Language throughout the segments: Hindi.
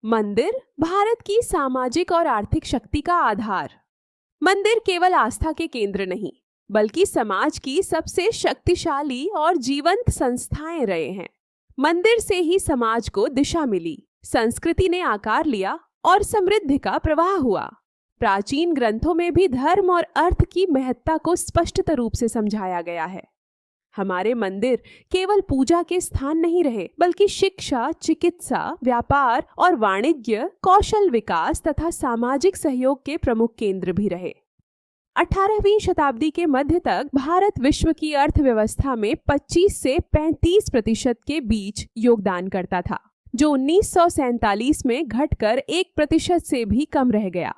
मंदिर भारत की सामाजिक और आर्थिक शक्ति का आधार। मंदिर केवल आस्था के केंद्र नहीं, बल्कि समाज की सबसे शक्तिशाली और जीवंत संस्थाएं रहे हैं। मंदिर से ही समाज को दिशा मिली, संस्कृति ने आकार लिया और समृद्धि का प्रवाह हुआ। प्राचीन ग्रंथों में भी धर्म और अर्थ की महत्ता को स्पष्ट रूप से समझाया गया है। हमारे मंदिर केवल पूजा के स्थान नहीं रहे, बल्कि शिक्षा, चिकित्सा, व्यापार और वाणिज्य, कौशल विकास तथा सामाजिक सहयोग के प्रमुख केंद्र भी रहे। 18वीं शताब्दी के मध्य तक भारत विश्व की अर्थव्यवस्था में 25 से 35% के बीच योगदान करता था, जो 1947 में घटकर 1% से भी कम रह गया।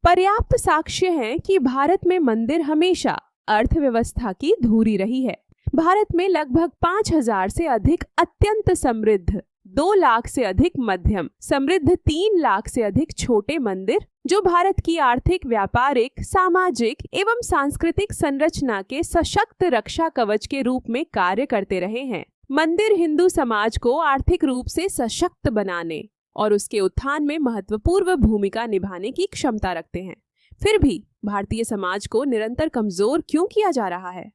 पर्याप्त साक्ष्य हैं कि भारत में मंदिर हमेशा अर्थव्यवस्था की धुरी रही है। भारत में लगभग 5000 से अधिक अत्यंत समृद्ध, 2 लाख से अधिक मध्यम समृद्ध, 3 लाख से अधिक छोटे मंदिर, जो भारत की आर्थिक, व्यापारिक, सामाजिक एवं सांस्कृतिक संरचना के सशक्त रक्षा कवच के रूप में कार्य करते रहे हैं। मंदिर हिंदू समाज को आर्थिक रूप से सशक्त बनाने और उसके उत्थान में महत्वपूर्ण भूमिका निभाने की क्षमता रखते हैं। फिर भी भारतीय समाज को निरंतर कमजोर क्यों किया जा रहा है?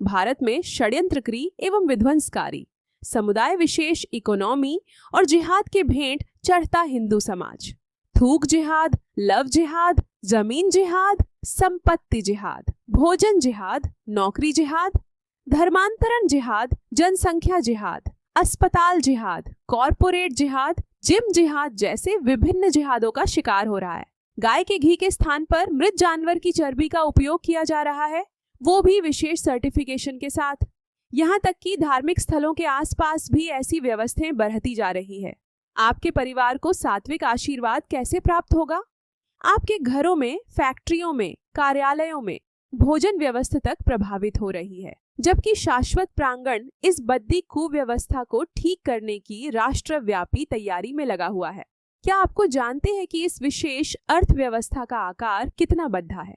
भारत में षड्यंत्रकारी एवं विध्वंसकारी, समुदाय विशेष इकोनॉमी और जिहाद के भेंट चढ़ता हिंदू समाज, थूक जिहाद, लव जिहाद, जमीन जिहाद, संपत्ति जिहाद, भोजन जिहाद, नौकरी जिहाद, धर्मांतरण जिहाद, जनसंख्या जिहाद, अस्पताल जिहाद, कॉरपोरेट जिहाद, जिम जिहाद जैसे विभिन्न जिहादों का शिकार हो रहा है। गाय के घी के स्थान पर मृत जानवर की चर्बी का उपयोग किया जा रहा है, वो भी विशेष सर्टिफिकेशन के साथ। यहाँ तक कि धार्मिक स्थलों के आसपास भी ऐसी व्यवस्थाएं बढ़ती जा रही है। आपके परिवार को सात्विक आशीर्वाद कैसे प्राप्त होगा? आपके घरों में, फैक्ट्रियों में, कार्यालयों में भोजन व्यवस्था तक प्रभावित हो रही है, जबकि शाश्वत प्रांगण इस बद्दी कुव्यवस्था को ठीक करने की राष्ट्रव्यापी तैयारी में लगा हुआ है। क्या आपको जानते हैं कि इस विशेष अर्थव्यवस्था का आकार कितना बड़ा है?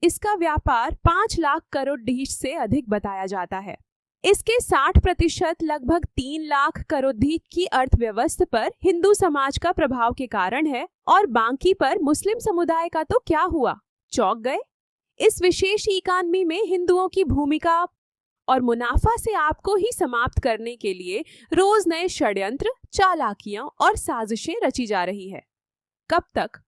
इसका व्यापार 5 लाख करोड़ डीश से अधिक बताया जाता है। इसके 60% लगभग 3 लाख करोड़ डीश की अर्थव्यवस्था पर हिंदू समाज का प्रभाव के कारण है, और बाकी पर मुस्लिम समुदाय का तो क्या हुआ? चौंक गए? इस विशेष इकानमी में हिंदुओं की भूमिका और मुनाफा से आपको ही समाप्त करने के लिए रोज नए षड्यंत्र, चालाकियां और साजिशें रची जा रही है। कब तक?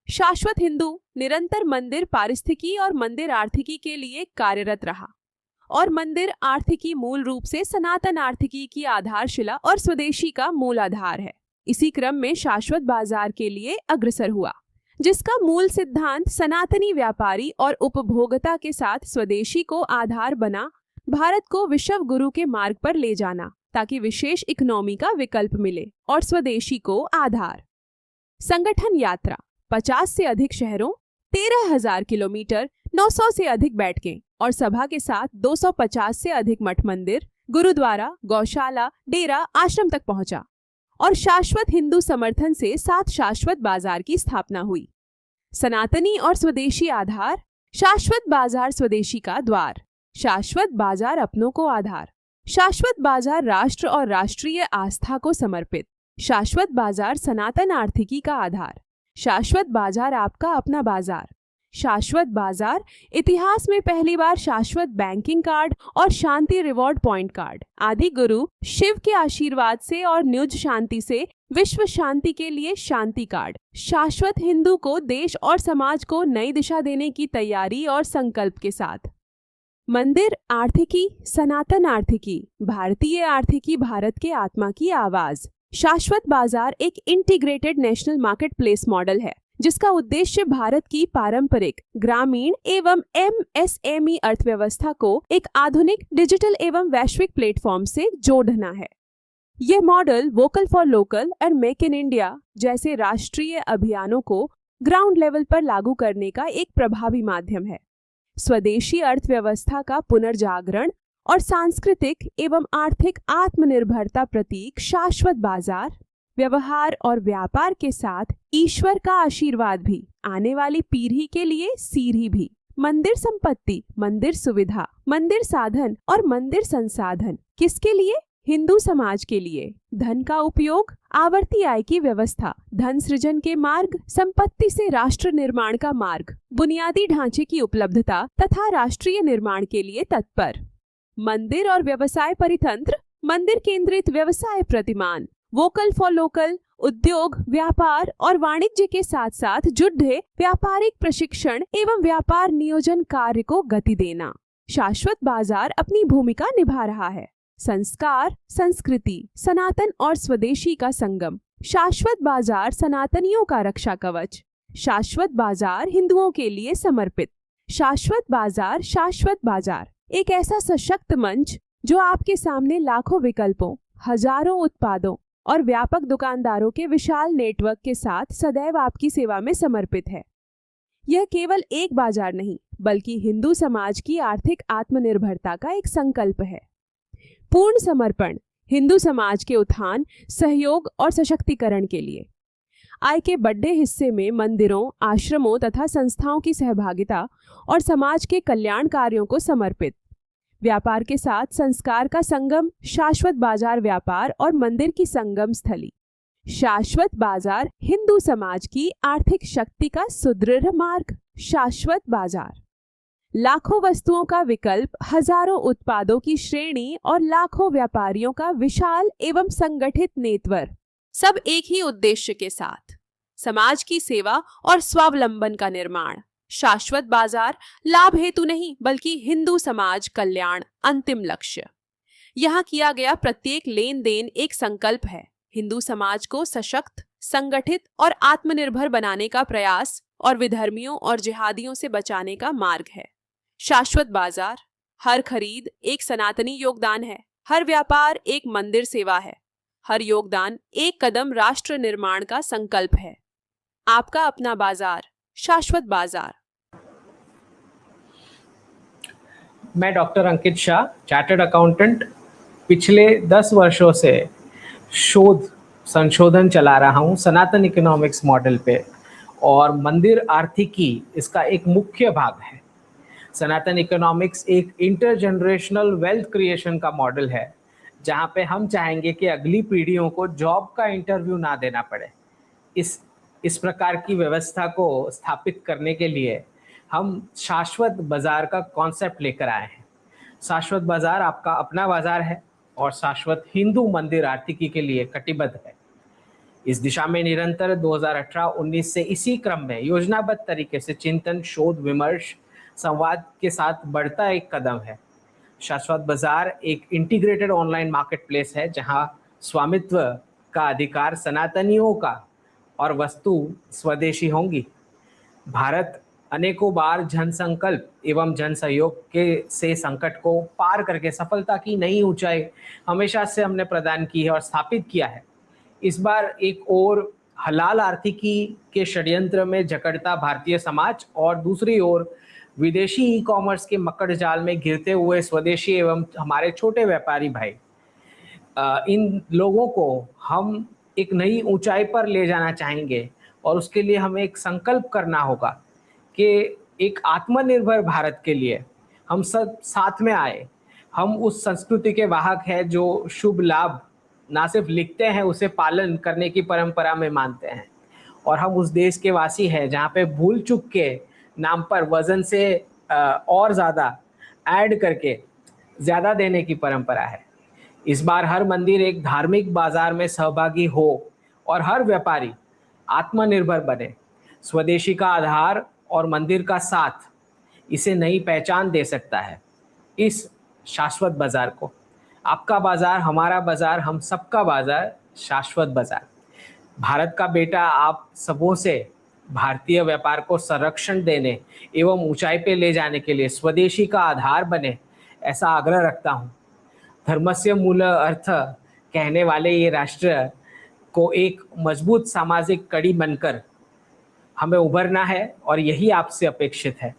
शाश्वत हिंदू निरंतर मंदिर पारिस्थितिकी और मंदिर आर्थिकी के लिए कार्यरत रहा, और मंदिर आर्थिकी मूल रूप से सनातन आर्थिकी की आधारशिला और स्वदेशी का मूल आधार है। इसी क्रम में शाश्वत बाजार के लिए अग्रसर हुआ, जिसका मूल सिद्धांत सनातनी व्यापारी और उपभोक्ता के साथ स्वदेशी को आधार बना भारत को विश्व गुरु के मार्ग पर ले जाना, ताकि विशेष इकोनॉमी का विकल्प मिले और स्वदेशी को आधार। संगठन यात्रा 50 से अधिक शहरों, 13,000 किलोमीटर, 900 से अधिक बैठकें और सभा के साथ 250 से अधिक मठ मंदिर, गुरुद्वारा, गौशाला, डेरा, आश्रम तक पहुंचा, और शाश्वत हिंदू समर्थन से 7 शाश्वत बाजार की स्थापना हुई। सनातनी और स्वदेशी आधार, शाश्वत बाजार स्वदेशी का द्वार, शाश्वत बाजार अपनों को आधार, शाश्वत बाजार राष्ट्र और राष्ट्रीय आस्था को समर्पित, शाश्वत बाजार सनातन आर्थिकी का आधार, शाश्वत बाजार आपका अपना बाजार, शाश्वत बाजार इतिहास में पहली बार शाश्वत बैंकिंग कार्ड और शांति रिवॉर्ड पॉइंट कार्ड आदि गुरु शिव के आशीर्वाद से और न्यूज शांति से विश्व शांति के लिए शांति कार्ड, शाश्वत हिंदू को देश और समाज को नई दिशा देने की तैयारी और संकल्प के साथ। मंदिर आर्थिकी, सनातन आर्थिकी, भारतीय आर्थिकी, भारत के आत्मा की आवाज। शाश्वत बाजार एक integrated national market place model है, जिसका उद्देश्य भारत की पारंपरिक, ग्रामीण एवं MSME अर्थव्यवस्था को एक आधुनिक, डिजिटल एवं वैश्विक प्लेटफॉर्म से जोड़ना है। यह मॉडल वोकल फॉर लोकल और मेक इन इंडिया जैसे राष्ट्रीय अभियानों को ग्राउंड लेवल पर लागू करने का एक प्रभावी माध्यम है। स्वदेशी अर्थव्यवस्था का पुनर्जागरण और सांस्कृतिक एवं आर्थिक आत्मनिर्भरता प्रतीक शाश्वत बाजार, व्यवहार और व्यापार के साथ ईश्वर का आशीर्वाद भी, आने वाली पीढ़ी के लिए सीढ़ी भी। मंदिर संपत्ति, मंदिर सुविधा, मंदिर साधन और मंदिर संसाधन किसके लिए? हिंदू समाज के लिए धन का उपयोग, आवर्ती आय की व्यवस्था, धन सृजन के मार्ग, संपत्ति से राष्ट्र निर्माण का मार्ग, बुनियादी ढांचे की उपलब्धता तथा राष्ट्रीय निर्माण के लिए तत्पर। मंदिर और व्यवसाय परितंत्र, मंदिर केंद्रित व्यवसाय प्रतिमान, वोकल फॉर लोकल, उद्योग, व्यापार और वाणिज्य के साथ साथ जुड़े व्यापारिक प्रशिक्षण एवं व्यापार नियोजन कार्य को गति देना। शाश्वत बाजार अपनी भूमिका निभा रहा है। संस्कार, संस्कृति, सनातन और स्वदेशी का संगम। शाश्वत बाजार सनातनियों का रक्षा कवच। शाश्वत बाजार हिंदुओं के लिए समर्पित। शाश्वत बाजार एक ऐसा सशक्त मंच जो आपके सामने लाखों विकल्पों, हजारों उत्पादों और व्यापक दुकानदारों के विशाल नेटवर्क के साथ सदैव आपकी सेवा में समर्पित है। यह केवल एक बाजार नहीं, बल्कि हिंदू समाज की आर्थिक आत्मनिर्भरता का एक संकल्प है। पूर्ण समर्पण हिंदू समाज के उत्थान, सहयोग और सशक्तिकरण के लिए। आय के बड़े हिस्से में मंदिरों, आश्रमों तथा संस्थाओं की सहभागिता और समाज के कल्याण कार्यों को समर्पित। व्यापार के साथ संस्कार का संगम, शाश्वत बाजार व्यापार और मंदिर की संगम स्थली। शाश्वत बाजार हिंदू समाज की आर्थिक शक्ति का सुदृढ़ मार्ग। शाश्वत बाजार लाखों वस्तुओं का विकल्प, हजारों उत्पादों की श्रेणी और लाखों व्यापारियों का विशाल एवं संगठित नेटवर्क, सब एक ही उद्देश्य के साथ, समाज की सेवा और स्वावलंबन का निर्माण। शाश्वत बाजार लाभ हेतु नहीं, बल्कि हिंदू समाज कल्याण अंतिम लक्ष्य। यहाँ किया गया प्रत्येक लेन देन एक संकल्प है, हिंदू समाज को सशक्त, संगठित और आत्मनिर्भर बनाने का प्रयास और विधर्मियों और जिहादियों से बचाने का मार्ग है। शाश्वत बाजार, हर खरीद एक सनातनी योगदान है, हर व्यापार एक मंदिर सेवा है, हर योगदान एक कदम राष्ट्र निर्माण का संकल्प है। आपका अपना बाजार, शाश्वत बाजार। मैं डॉक्टर अंकित शाह, चार्टर्ड अकाउंटेंट, पिछले 10 वर्षों से संशोधन चला रहा हूँ सनातन इकोनॉमिक्स मॉडल पे, और मंदिर आर्थिकी इसका एक मुख्य भाग है। सनातन इकोनॉमिक्स एक इंटरजनरेशनल वेल्थ क्रिएशन का मॉडल है, जहाँ पे हम चाहेंगे कि अगली पीढ़ियों को जॉब का इंटरव्यू ना देना पड़े। इस प्रकार की व्यवस्था को स्थापित करने के लिए हम शाश्वत बाजार का कॉन्सेप्ट लेकर आए हैं। शाश्वत बाजार आपका अपना बाजार है और शाश्वत हिंदू मंदिर आर्थिकी के लिए कटिबद्ध है। इस दिशा में निरंतर 2018-19 से इसी क्रम में योजनाबद्ध तरीके से चिंतन, शोध, विमर्श, संवाद के साथ बढ़ता एक कदम है। शाश्वत बाजार एक इंटीग्रेटेड ऑनलाइन मार्केट प्लेस है, जहां स्वामित्व का अधिकार सनातनियों का और वस्तु स्वदेशी होंगी। भारत अनेकों बार जन संकल्प एवं जन सहयोग के से संकट को पार करके सफलता की नई ऊंचाई हमेशा से हमने प्रदान की है और स्थापित किया है। इस बार एक और हलाल आर्थिकी के षड्यंत्र में जकड़ता भारतीय समाज और दूसरी ओर विदेशी ई कॉमर्स के मकड़ जाल में घिरते हुए स्वदेशी एवं हमारे छोटे व्यापारी भाई, इन लोगों को हम एक नई ऊंचाई पर ले जाना चाहेंगे। और उसके लिए हमें एक संकल्प करना होगा कि एक आत्मनिर्भर भारत के लिए हम सब साथ में आए। हम उस संस्कृति के वाहक हैं जो शुभ लाभ ना सिर्फ लिखते हैं, उसे पालन करने की परंपरा में मानते हैं। और हम उस देश के वासी हैं जहाँ पे भूल चूक के नाम पर वजन से और ज़्यादा ऐड करके ज़्यादा देने की परंपरा है। इस बार हर मंदिर एक धार्मिक बाजार में सहभागी हो और हर व्यापारी आत्मनिर्भर बने। स्वदेशी का आधार और मंदिर का साथ इसे नई पहचान दे सकता है। इस शाश्वत बाजार को, आपका बाजार, हमारा बाजार, हम सबका बाजार, शाश्वत बाजार। भारत का बेटा आप सबों से भारतीय व्यापार को संरक्षण देने एवं ऊंचाई पे ले जाने के लिए स्वदेशी का आधार बने, ऐसा आग्रह रखता हूँ। धर्मस्य मूल अर्थ कहने वाले ये राष्ट्र को एक मजबूत सामाजिक कड़ी बनकर हमें उभरना है और यही आपसे अपेक्षित है।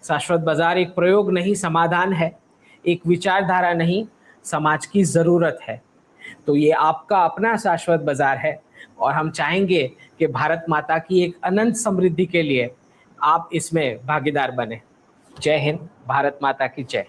शाश्वत बाजार एक प्रयोग नहीं, समाधान है। एक विचारधारा नहीं, समाज की ज़रूरत है। तो ये आपका अपना शाश्वत बाजार है और हम चाहेंगे कि भारत माता की एक अनंत समृद्धि के लिए आप इसमें भागीदार बने। जय हिंद, भारत माता की जय।